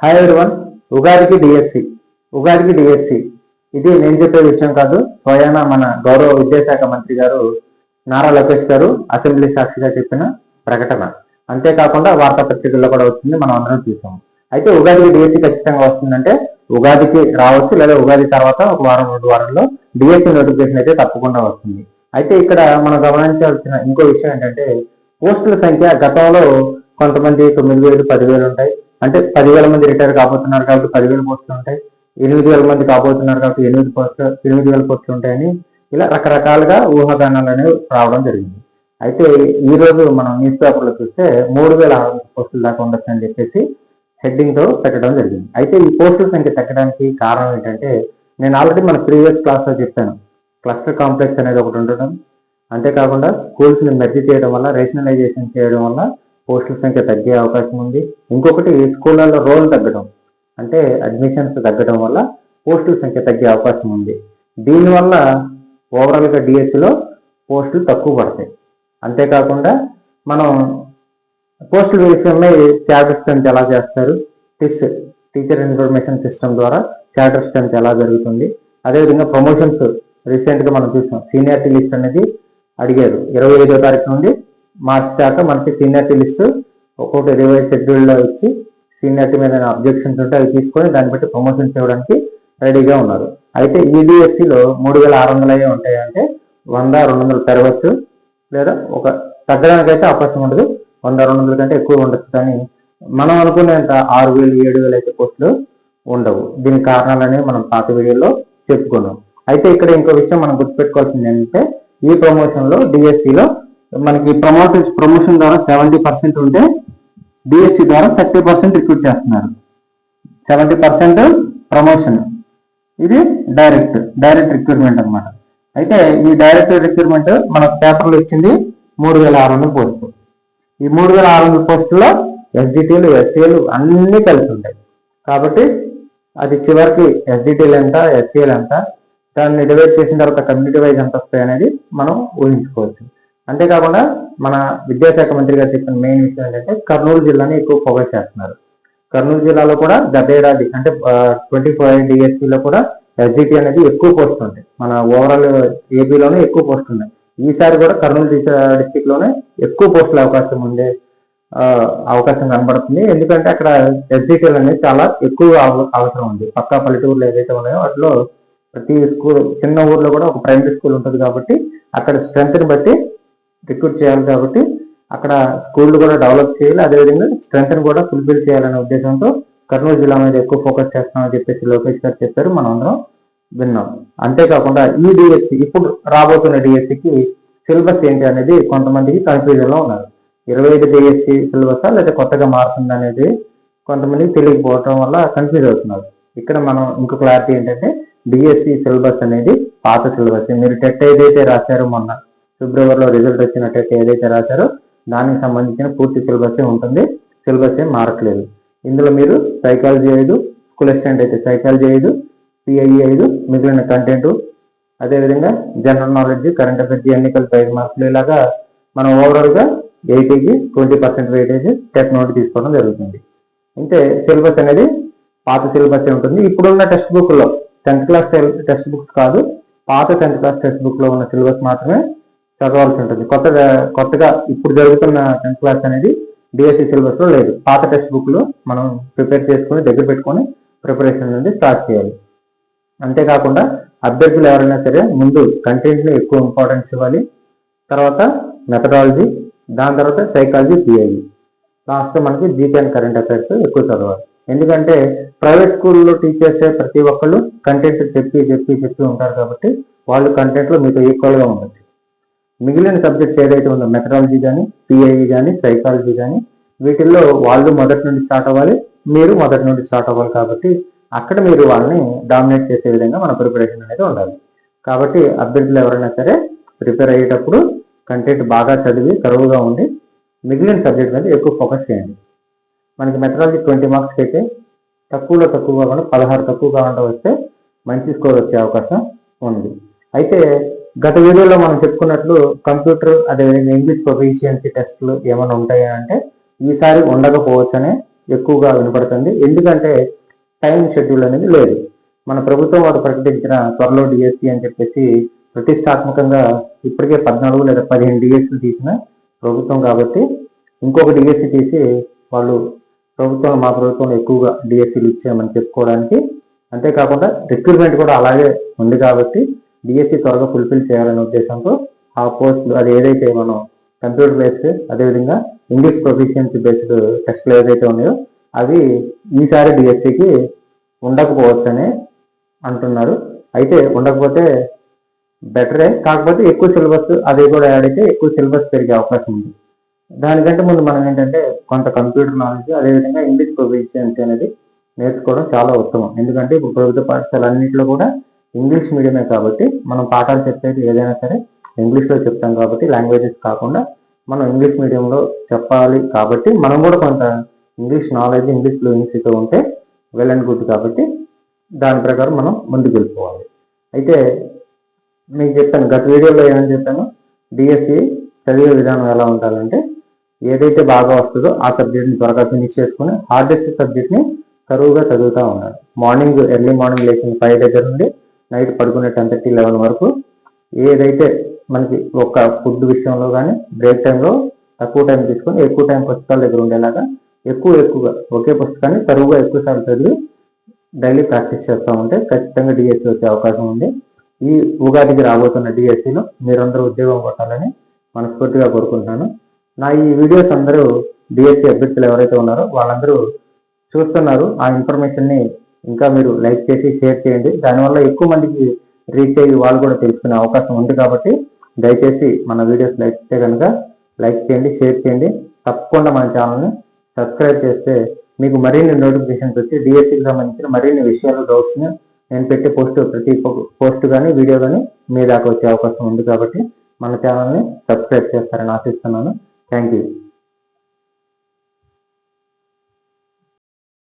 Hi everyone. ఉగాదికి DSC ఇది నేను చెప్పే విషయం కాదు. స్వయాన మన గౌరవ విద్యాశాఖ మంత్రి గారు నారా లోకేష్ గారు అసెంబ్లీ సాక్షిగా చెప్పిన ప్రకటన. అంతేకాకుండా వార్తాపత్రికల్లో కూడా వచ్చింది, మనం అందరం చూసాము. అయితే ఉగాదికి డిఎస్సి ఖచ్చితంగా వస్తుందంటే ఉగాదికి రావచ్చు, లేదా ఉగాది తర్వాత ఒక వారం 2 వారాల్లో డిఎస్సి నోటిఫికేషన్ అయితే తప్పకుండా వస్తుంది. అయితే ఇక్కడ మనం గమనించాల్సిన ఇంకో విషయం ఏంటంటే, పోస్టుల సంఖ్య గతంలో కొంతమంది 9,000 10,000 ఉంటాయి. అంటే 10,000 మంది రిటైర్ కాబోతున్నారు కాబట్టి 10,000 పోస్టులు ఉంటాయి, 8,000 మంది కాబోతున్నారు కాబట్టి 8,000 పోస్టులు ఉంటాయని ఇలా రకరకాలుగా ఊహాగానాలు అనేవి రావడం జరిగింది. అయితే ఈ రోజు మనం న్యూస్ పేపర్లో చూస్తే 3,000 పోస్టులు దాకా ఉండొచ్చు అని చెప్పేసి హెడ్డింగ్ తో పెట్టడం జరిగింది. అయితే ఈ పోస్టుల సంఖ్య తగ్గడానికి కారణం ఏంటంటే, నేను ఆల్రెడీ మన ప్రీవియస్ క్లాస్ లో చెప్పాను, క్లస్టర్ కాంప్లెక్స్ అనేది ఒకటి ఉండడం, అంతేకాకుండా స్కూల్స్ ని మెర్జ్ చేయడం వల్ల, రేషనలైజేషన్ చేయడం వల్ల పోస్టుల సంఖ్య తగ్గే అవకాశం ఉంది. ఇంకొకటి స్కూళ్ళల్లో రోల్ తగ్గడం, అంటే అడ్మిషన్స్ తగ్గడం వల్ల పోస్టుల సంఖ్య తగ్గే అవకాశం ఉంది. దీనివల్ల ఓవరాల్గా డిఎస్సిలో పోస్టులు తక్కువ పడతాయి. అంతేకాకుండా మనం పోస్టుల విషయమై క్యాడర్ స్ట్రెంత్ ఎలా చేస్తారు, టీచర్ ఇన్ఫర్మేషన్ సిస్టమ్ ద్వారా క్యాడర్ స్ట్రెంత్ ఎలా జరుగుతుంది, అదేవిధంగా ప్రమోషన్స్ రీసెంట్గా మనం చూసాం. సీనియారిటీ లిస్ట్ అనేది అడిగారు 25వ తారీఖు నుండి మార్చి దాకా మనకి సీనియారిటీ లిస్ట్ ఒక్కొక్కటి రివైజ్ షెడ్యూల్లో ఇచ్చి సీనియారిటీ మీద అబ్జెక్షన్స్ ఉంటే అవి తీసుకొని దాన్ని బట్టి ప్రమోషన్స్ ఇవ్వడానికి రెడీగా ఉన్నారు. అయితే ఈడిఎస్సిలో 3,600 ఉంటాయంటే 100-200 పెరగచ్చు, లేదా ఒక తగ్గడానికి అయితే అవకాశం ఉండదు. 100-200 కంటే ఎక్కువ ఉండొచ్చు, కానీ మనం అనుకునేంత 6,000-7,000 అయితే పోస్టులు ఉండవు. దీనికి కారణాలనే మనం పాత వీడియోలో చెప్పుకున్నాం. అయితే ఇక్కడ ఇంకో విషయం మనం గుర్తుపెట్టుకోవాల్సింది ఏంటంటే, ఈ ప్రమోషన్లో డిఎస్సిలో మనకి ప్రమోషన్ ద్వారా 70% ఉంటే డిఎస్సి ద్వారా 30% రిక్రూట్ చేస్తున్నారు. 70% ప్రమోషన్, ఇది డైరెక్ట్ రిక్రూట్మెంట్ అనమాట. అయితే ఈ డైరెక్ట్ రిక్రూట్మెంట్ మన పేపర్లో ఇచ్చింది 3,600 పోస్టులు. ఈ 3,600 పోస్టుల్లో ఎస్డిటీలు ఎస్సీలు అన్నీ కలిసి ఉంటాయి. కాబట్టి అది చివరికి ఎస్డిటీలు ఎంత, ఎస్సీలు ఎంత, దాన్ని డివైడ్ చేసిన తర్వాత కమ్యూనిటీ వైజ్ ఎంత వస్తాయి అనేది మనం ఊహించుకోవచ్చు. అంతేకాకుండా మన విద్యాశాఖ మంత్రి గారు చెప్పిన మెయిన్ విషయం ఏంటంటే, కర్నూలు జిల్లాని ఎక్కువ ఫోకస్ చేస్తున్నారు. కర్నూలు జిల్లాలో కూడా గతేడాది అంటే 25 డిఎస్సిలో కూడా ఎస్జిటి అనేది ఎక్కువ పోస్టులు ఉంటాయి. మన ఓవరాల్ ఏపీలోనే ఎక్కువ పోస్టులు ఉన్నాయి. ఈసారి కూడా కర్నూలు డిస్టిక్ లోనే ఎక్కువ పోస్టుల అవకాశం కనబడుతుంది. ఎందుకంటే అక్కడ ఎస్జిటీలు అనేది చాలా ఎక్కువ అవసరం ఉంది. పక్కా పల్లెటూరులో ఏదైతే ఉన్నాయో వాటిలో ప్రతి స్కూల్, చిన్న ఊర్లో కూడా ఒక ప్రైమరీ స్కూల్ ఉంటుంది కాబట్టి అక్కడ స్ట్రెంత్ని బట్టి రిక్రూట్ చేయాలి. కాబట్టి అక్కడ స్కూళ్ళు కూడా డెవలప్ చేయాలి, అదేవిధంగా స్ట్రెంత్ని కూడా ఫుల్ఫిల్ చేయాలనే ఉద్దేశంతో కర్నూలు జిల్లా మీద ఎక్కువ ఫోకస్ చేస్తామని చెప్పేసి లోకేష్ గారు చెప్పారు, మనం అందరం విన్నాం. అంతేకాకుండా ఈ డిఎస్సి, ఇప్పుడు రాబోతున్న డిఎస్సికి సిలబస్ ఏంటి అనేది కొంతమందికి కన్ఫ్యూజన్లో ఉన్నారు. 25 డిఎస్సి సిలబసా లేదా కొత్తగా మారుతుంది అనేది కొంతమందికి తెలియకపోవడం వల్ల కన్ఫ్యూజ్ అవుతున్నారు. ఇక్కడ మనం ఇంకో క్లారిటీ ఏంటంటే, డిఎస్సి సిలబస్ అనేది పాత సిలబస్. మీరు టెట్ ఏదైతే రాశారో, మొన్న ఫిబ్రవరిలో రిజల్ట్ వచ్చిన టెట్ ఏదైతే రాశారో దానికి సంబంధించిన పూర్తి సిలబస్ ఉంటుంది. సిలబస్ ఏం మారట్లేదు. ఇందులో మీరు సైకాలజీ 5, స్కూల్ అసిస్టెంట్ అయితే సైకాలజీ 5, పిఐఈ 5, మిగిలిన కంటెంట్, అదేవిధంగా జనరల్ నాలెడ్జ్, కరెంట్ అఫైర్స్, ఎన్నికలు 5 మార్కులు, ఇలాగా మనం ఓవరాల్గా 80కి 20% వెయిటేజ్ టెట్ నోట్ తీసుకోవడం జరుగుతుంది. అంటే సిలబస్ అనేది పాత సిలబస్ ఉంటుంది. ఇప్పుడున్న టెక్స్ట్ బుక్లో 10th క్లాస్ టెక్స్ట్ బుక్స్ కాదు, పాత 10th క్లాస్ టెక్స్ట్ బుక్లో ఉన్న సిలబస్ మాత్రమే చదవాల్సి ఉంటుంది. కొత్తగా ఇప్పుడు జరుగుతున్న 10th క్లాస్ అనేది డిఎస్సి సిలబస్లో లేదు. పాత టెక్స్ట్ బుక్లో మనం ప్రిపేర్ చేసుకొని దగ్గర పెట్టుకొని ప్రిపరేషన్ నుండి స్టార్ట్ చేయాలి. అంతేకాకుండా అభ్యర్థులు ఎవరైనా సరే ముందు కంటెంట్ని ఎక్కువ ఇంపార్టెన్స్ ఇవ్వాలి, తర్వాత మెథడాలజీ, దాని తర్వాత సైకాలజీ, పిఐఈ, లాస్ట్ మనకి జీకే అండ్ కరెంట్ అఫైర్స్ ఎక్కువ చదవాలి. ఎందుకంటే ప్రైవేట్ స్కూల్లో టీచర్స్ ప్రతి ఒక్కళ్ళు కంటెంట్ చెప్పి ఉంటారు కాబట్టి వాళ్ళు కంటెంట్లో మీతో ఈక్వల్గా ఉండొచ్చు. మిగిలిన సబ్జెక్ట్స్ ఏదైతే ఉందో మెథడాలజీ కానీ, పిఐఈ కానీ, సైకాలజీ కానీ, వీటిల్లో వాళ్ళు మొదటి నుండి స్టార్ట్ అవ్వాలి, మీరు మొదటి నుండి స్టార్ట్ అవ్వాలి. కాబట్టి అక్కడ మీరు వాళ్ళని డామినేట్ చేసే విధంగా మన ప్రిపరేషన్ అనేది ఉండాలి. కాబట్టి అభ్యర్థులు ఎవరైనా సరే ప్రిపేర్ అయ్యేటప్పుడు కంటెంట్ బాగా చదివి కరువుగా ఉండి మిగిలిన సబ్జెక్ట్ మీద ఎక్కువ ఫోకస్ చేయండి. మనకి మెథడాలజీ 20 మార్క్స్కి అయితే తక్కువగా కాకుండా 16 తక్కువగా వస్తే మంచి స్కోర్ వచ్చే అవకాశం ఉంది. అయితే గత వీడియోలో మనం చెప్పుకున్నట్లు కంప్యూటర్, అదేవిధంగా ఇంగ్లీష్ ప్రొఫిషియన్సీ టెస్టులు ఏమైనా ఉంటాయా అంటే ఈసారి ఉండకపోవచ్చనే ఎక్కువగా వినపడుతుంది. ఎందుకంటే టైం షెడ్యూల్ అనేది లేదు. మన ప్రభుత్వం వారు ప్రకటించిన త్వరలో డిఎస్సి అని చెప్పేసి ప్రతిష్టాత్మకంగా ఇప్పటికే 14 లేదా 15 డిఎస్సీలు తీసిన ప్రభుత్వం కాబట్టి ఇంకొక డిఎస్సి తీసి వాళ్ళు మా ప్రభుత్వంలో ఎక్కువగా డిఎస్సీలు ఇచ్చామని చెప్పుకోవడానికి, అంతేకాకుండా రిక్రూట్మెంట్ కూడా అలాగే ఉంది కాబట్టి డిఎస్సి త్వరగా ఫుల్ఫిల్ చేయాలనే ఉద్దేశంతో ఆ పోస్టులు అది ఏదైతే మనం కంప్యూటర్ బేస్డ్ అదేవిధంగా ఇంగ్లీష్ ప్రొఫిషియన్సీ బేస్డ్ టెస్ట్లు ఏదైతే ఉన్నాయో అవి ఈసారి డిఎస్సికి ఉండకపోవచ్చని అంటున్నారు. అయితే ఉండకపోతే బెటరే, కాకపోతే ఎక్కువ సిలబస్ అది కూడా యాడ్ అయితే ఎక్కువ సిలబస్ పెరిగే అవకాశం ఉంది. దానికంటే ముందు మనం ఏంటంటే కొంత కంప్యూటర్ నాలెడ్జ్ అదేవిధంగా ఇంగ్లీష్ ప్రొఫిషియన్సీ అనేది నేర్చుకోవడం చాలా ఉత్తమం. ఎందుకంటే ఇప్పుడు ప్రభుత్వ పాఠశాలన్నింటిలో కూడా ఇంగ్లీష్ మీడియమే కాబట్టి మనం పాఠాలు చెప్పేది ఏదైనా సరే ఇంగ్లీష్లో చెప్తాం కాబట్టి లాంగ్వేజెస్ కాకుండా మనం ఇంగ్లీష్ మీడియంలో చెప్పాలి కాబట్టి మనం కూడా కొంత ఇంగ్లీష్ నాలెడ్జ్ ఇంగ్లీష్ ఫ్లూయెన్సీతో ఉంటే వెల్ అండ్ గుడ్. కాబట్టి దాని ప్రకారం మనం ముందుకు వెళ్ళిపోవాలి. అయితే మీకు చెప్పాను గత వీడియోలో ఏమని చెప్పాను, డిఎస్సి చదివే విధానం ఎలా ఉండాలంటే ఏదైతే బాగా వస్తుందో ఆ సబ్జెక్ట్ని త్వరగా ఫినిష్ చేసుకుని హార్డెస్ట్ సబ్జెక్ట్ని తరువుగా చదువుతూ ఉండాలి. ఎర్లీ మార్నింగ్ లేచిన 5 దగ్గర నుండి నైట్ పడుకునే 10:30, 11 వరకు ఏదైతే మనకి ఒక ఫుడ్ విషయంలో కానీ బ్రేక్ టైంలో తక్కువ టైం తీసుకొని ఎక్కువ టైం పుస్తకాల దగ్గర ఉండేలాగా ఎక్కువగా ఒకే పుస్తకాన్ని తరువుగా ఎక్కువసార్లు చదివి డైలీ ప్రాక్టీస్ చేస్తూ ఉంటే ఖచ్చితంగా డిఎస్సి వచ్చే అవకాశం ఉంది. ఈ ఉగాదికి రాబోతున్న డిఎస్సిలో మీరందరూ ఉద్యోగం కొట్టాలని మనస్ఫూర్తిగా కోరుకుంటున్నాను. నా ఈ వీడియోస్ అందరూ డిఎస్సి అభ్యర్థులు ఎవరైతే ఉన్నారో వాళ్ళందరూ చూస్తున్నారు. ఆ ఇన్ఫర్మేషన్ని ఇంకా మీరు లైక్ చేసి షేర్ చేయండి. దానివల్ల ఎక్కువ మందికి రీచ్ అయ్యి వాళ్ళు కూడా తెలుసుకునే అవకాశం ఉంది. కాబట్టి దయచేసి మన వీడియోస్ లైక్ చేస్తే కనుక లైక్ చేయండి, షేర్ చేయండి. తప్పకుండా మన ఛానల్ని సబ్స్క్రైబ్ చేస్తే మీకు మరిన్ని నోటిఫికేషన్స్ వచ్చి డిఎస్సికి సంబంధించిన మరిన్ని విషయాలు డౌట్స్ని నేను పెట్టే ప్రతి పోస్ట్ కానీ వీడియో కానీ మీ దాకా వచ్చే అవకాశం ఉంది. కాబట్టి మన ఛానల్ని సబ్స్క్రైబ్ చేస్తారని ఆశిస్తున్నాను. Thank you.